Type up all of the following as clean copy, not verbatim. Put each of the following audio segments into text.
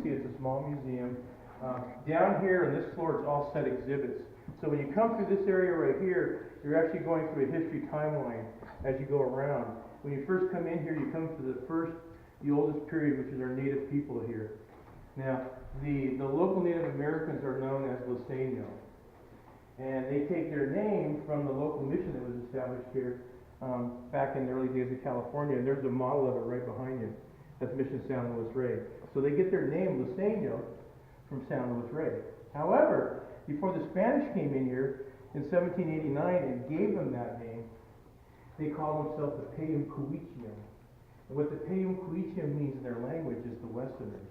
See, it's a small museum. Down here on this floor, it's all set exhibits. So when you come through this area right here, you're actually going through a history timeline as you go around. When you first come in here, you come to the oldest period, which is our native people here. Now, the local Native Americans are known as Luiseño. And they take their name from the local mission that was established here back in the early days of California. And there's a model of it right behind you. That's Mission San Luis Rey. So they get their name, Luiseño, from San Luis Rey. However, before the Spanish came in here in 1789 and gave them that name, they called themselves the Payum-Cuichium. And what the Payum-Cuichium means in their language is the Westerners.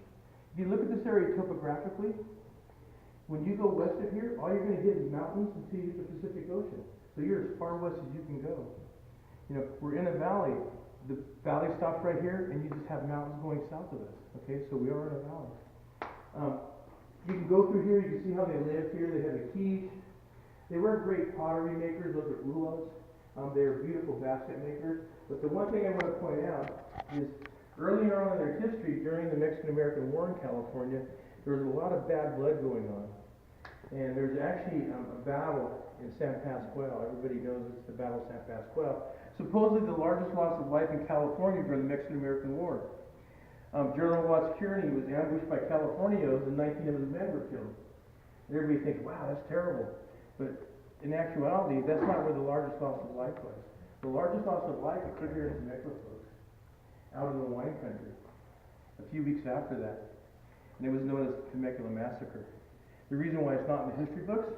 If you look at this area topographically, when you go west of here, all you're going to hit is mountains until you hit the Pacific Ocean. So you're as far west as you can go. You know, we're in a valley. The valley stops right here, and you just have mountains going south of us. Okay, so we are in a valley. You can go through here. You can see how they live here. They have a quiche. They weren't great pottery makers. Those are ulos. They are beautiful basket makers. But the one thing I want to point out is earlier on in their history, during the Mexican-American War in California, there was a lot of bad blood going on. And there's actually a battle in San Pascual. Everybody knows it's the Battle of San Pascual. Supposedly the largest loss of life in California during the Mexican-American War. General Watts Kearny was ambushed by Californios and 19 of his men were killed. And everybody thinks, wow, that's terrible. But in actuality, that's not where the largest loss of life was. The largest loss of life occurred here in Temecula, folks, out in the wine country, a few weeks after that. And it was known as the Temecula Massacre. The reason why it's not in the history books,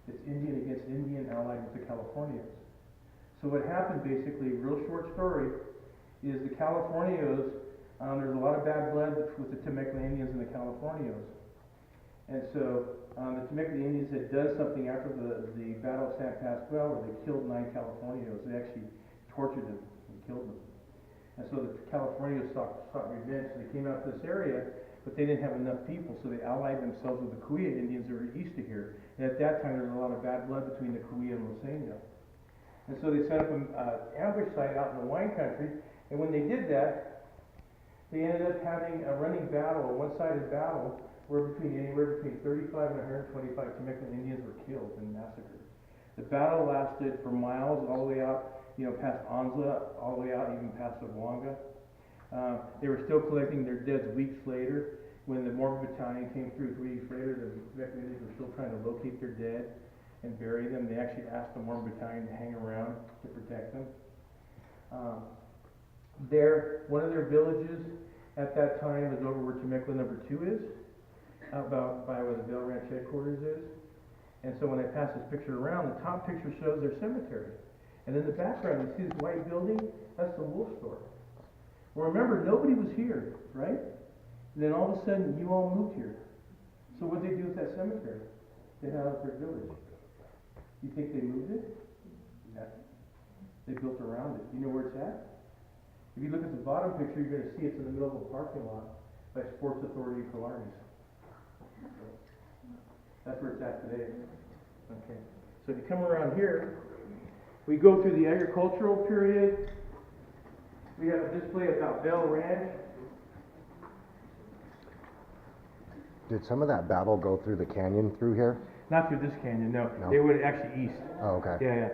it's Indian against Indian allied with the Californios. So what happened basically, real short story, is the Californios, there's a lot of bad blood with the Temecula Indians and the Californios. And so the Temecula Indians had done something after the Battle of San Pascual where they killed 9 Californios. They actually tortured them and killed them. And so the Californios sought revenge. So they came out to this area, but they didn't have enough people, so they allied themselves with the Kuya Indians that were east of here. And at that time, there was a lot of bad blood between the Kuya and Luiseño. And so they set up an ambush site out in the wine country, and when they did that, they ended up having a running battle, a one-sided battle, where anywhere between 35 and 125 Temecula Indians were killed and massacred. The battle lasted for miles, all the way out, past Anza, all the way out even past Zamboanga. They were still collecting their deads weeks later. When the Mormon battalion came through 3 weeks later, the Temecula Indians were still trying to locate their dead and bury them. They actually asked the Mormon battalion to hang around to protect them. One of their villages at that time was over where Temecula number 2 is, about by where the Bell Ranch headquarters is. And so when I pass this picture around, the top picture shows their cemetery. And in the background, you see this white building? That's the wolf store. Well, remember, nobody was here, right? And then all of a sudden, you all moved here. So what did they do with that cemetery? They had out their village. You think they moved it? No. They built around it. You know where it's at? If you look at the bottom picture, you're going to see it's in the middle of a parking lot by Sports Authority Pilares. That's where it's at today. Okay. So if you come around here, we go through the agricultural period. We have a display about Bell Ranch. Did some of that battle go through the canyon through here? Not through this canyon, no. No? They went actually east. Oh, okay. Yeah.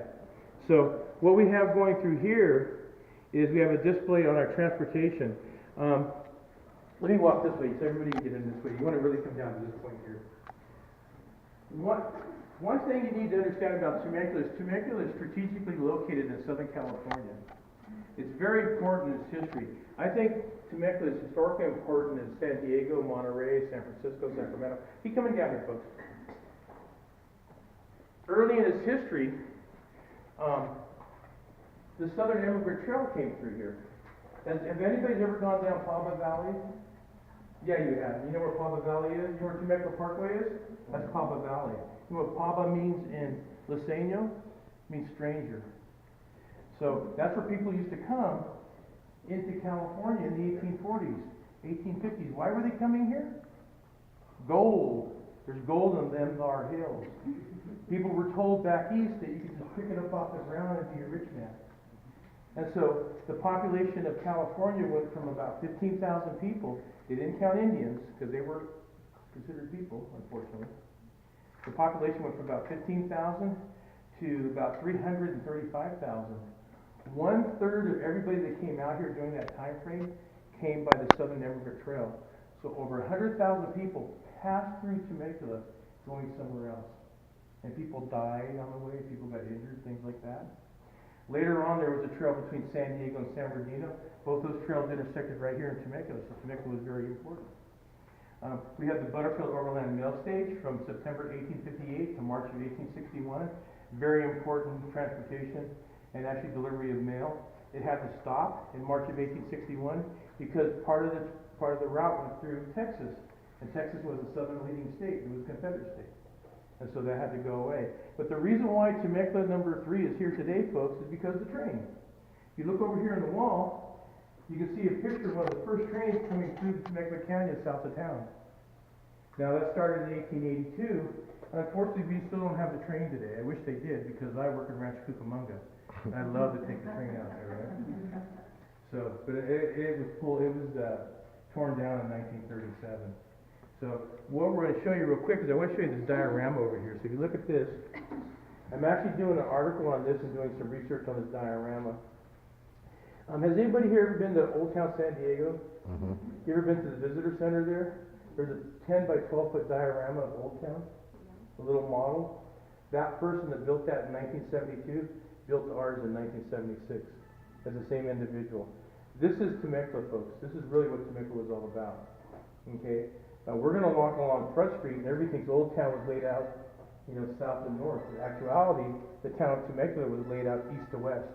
So what we have going through here is we have a display on our transportation. Let me walk this way so everybody can get in this way. You want to really come down to this point here. One thing you need to understand about Temecula is strategically located in Southern California. It's very important in its history. I think Temecula is historically important in San Diego, Monterey, San Francisco, Sacramento. Keep coming down here, folks. Early in its history, the Southern Immigrant Trail came through here. Have anybody's ever gone down Pava Valley? Yeah, you have. You know where Pava Valley is? You know where Temecula Parkway is? That's Pava Valley. You know what Pava means in Luiseño? It means stranger. So that's where people used to come into California in the 1840s, 1850s. Why were they coming here? Gold. There's gold in them our hills. People were told back east that you could just pick it up off the ground and be a rich man. And so the population of California went from about 15,000 people They didn't count Indians, because they were considered people, unfortunately. The population went from about 15,000 to about 335,000. 1/3 of everybody that came out here during that time frame came by the Southern Immigrant Trail. So over 100,000 people passed through Temecula going somewhere else. And people died on the way, people got injured, things like that. Later on, there was a trail between San Diego and San Bernardino. Both those trails intersected right here in Temecula, so Temecula was very important. We have the Butterfield Overland Mail Stage from September 1858 to March of 1861. Very important transportation and actually delivery of mail. It had to stop in March of 1861 because part of the route went through Texas, and Texas was a southern leading state. It was a Confederate state, and so that had to go away. But the reason why Temecula number 3 is here today, folks, is because of the train. If you look over here on the wall, you can see a picture of one of the first trains coming through the Temecula Canyon south of town. Now that started in 1882. Unfortunately, we still don't have the train today. I wish they did, because I work in Rancho Cucamonga. And I'd love to take the train out there, right? So, but it was full. It was torn down in 1937. So what we're going to show you real quick is I want to show you this diorama over here. So if you look at this, I'm actually doing an article on this and doing some research on this diorama. Has anybody here ever been to Old Town San Diego? Mm-hmm. You ever been to the visitor center there? There's a 10 by 12 foot diorama of Old Town, a little model. That person that built that in 1972 built ours in 1976 as the same individual. This is Temecula, folks. This is really what Temecula was all about. Okay, we're going to walk along Front Street, and everything's Old Town was laid out, south and north. In actuality, the town of Temecula was laid out east to west.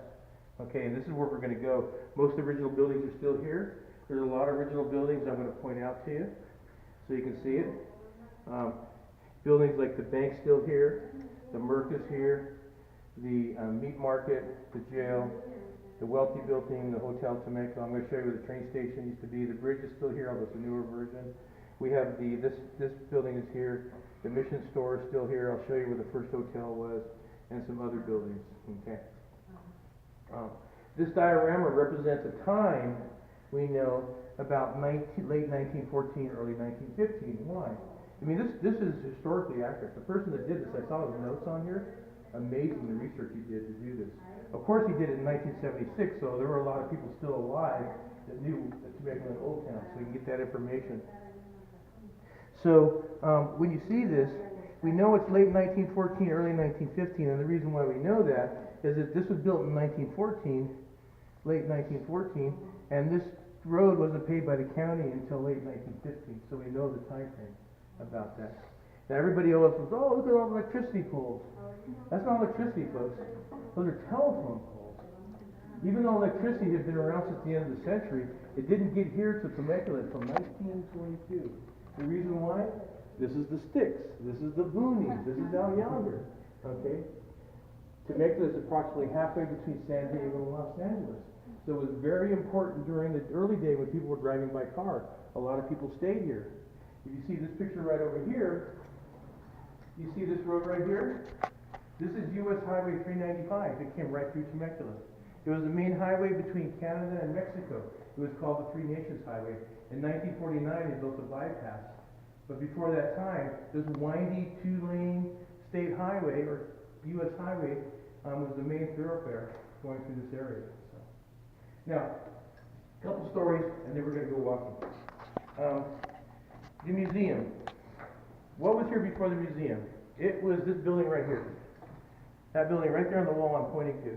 Okay, and this is where we're going to go. Most original buildings are still here. There's a lot of original buildings I'm going to point out to you, so you can see it. Buildings like the bank's still here, the Merc is here, the meat market, the jail, the Wealthy building, the Hotel Temecula. I'm going to show you where the train station used to be. The bridge is still here, although it's a newer version. We have this building is here. The Mission Store is still here. I'll show you where the first hotel was, and some other buildings. Okay. This diorama represents a time we know about late 1914, early 1915. Why? I mean, this is historically accurate. The person that did this, I saw his notes on here. Amazing the research he did to do this. Of course, he did it in 1976, so there were a lot of people still alive that knew the Temecula and Old Town, so we can get that information. So when you see this, we know it's late 1914, early 1915, and the reason why we know that is that this was built in 1914, late 1914, and this road wasn't paid by the county until late 1915, so we know the time frame about that. Now everybody always says, oh, look at all the electricity poles. That's not electricity, folks. Those are telephone poles. Even though electricity had been around since the end of the century, it didn't get here to Temecula until 1922. The reason why? This is the sticks. This is the boonies. This is out yonder. Okay? Temecula is approximately halfway between San Diego and Los Angeles. So it was very important during the early day when people were driving by car. A lot of people stayed here. If you see this picture right over here, you see this road right here? This is U.S. Highway 395. It came right through Temecula. It was the main highway between Canada and Mexico. It was called the Three Nations Highway. In 1949, they built a bypass. But before that time, this windy two-lane state highway, or U.S. highway, was the main thoroughfare going through this area. So. Now, a couple stories, and then we're going to go walking. The museum. What was here before the museum? It was this building right here. That building right there on the wall I'm pointing to.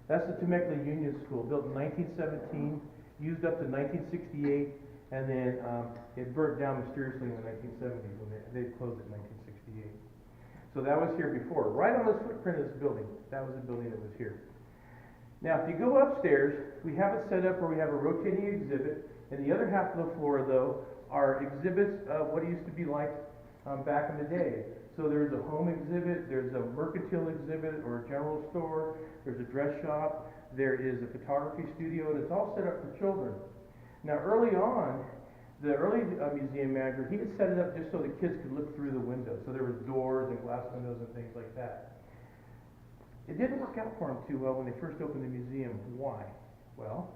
That's the Temecula Union School, built in 1917, used up to 1968, and then it burnt down mysteriously in the 1970s when they closed it in 1968. So that was here before. Right on this footprint of this building, that was the building that was here. Now, if you go upstairs, we have it set up where we have a rotating exhibit, and the other half of the floor, though, are exhibits of what it used to be like back in the day. So there's a home exhibit, there's a mercantile exhibit or a general store, there's a dress shop, there is a photography studio, and it's all set up for children. Now early on, the early museum manager, he had set it up just so the kids could look through the windows. So there was doors and glass windows and things like that. It didn't work out for them too well when they first opened the museum. Why? Well,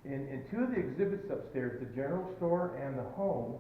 In two of the exhibits upstairs, the general store and the home,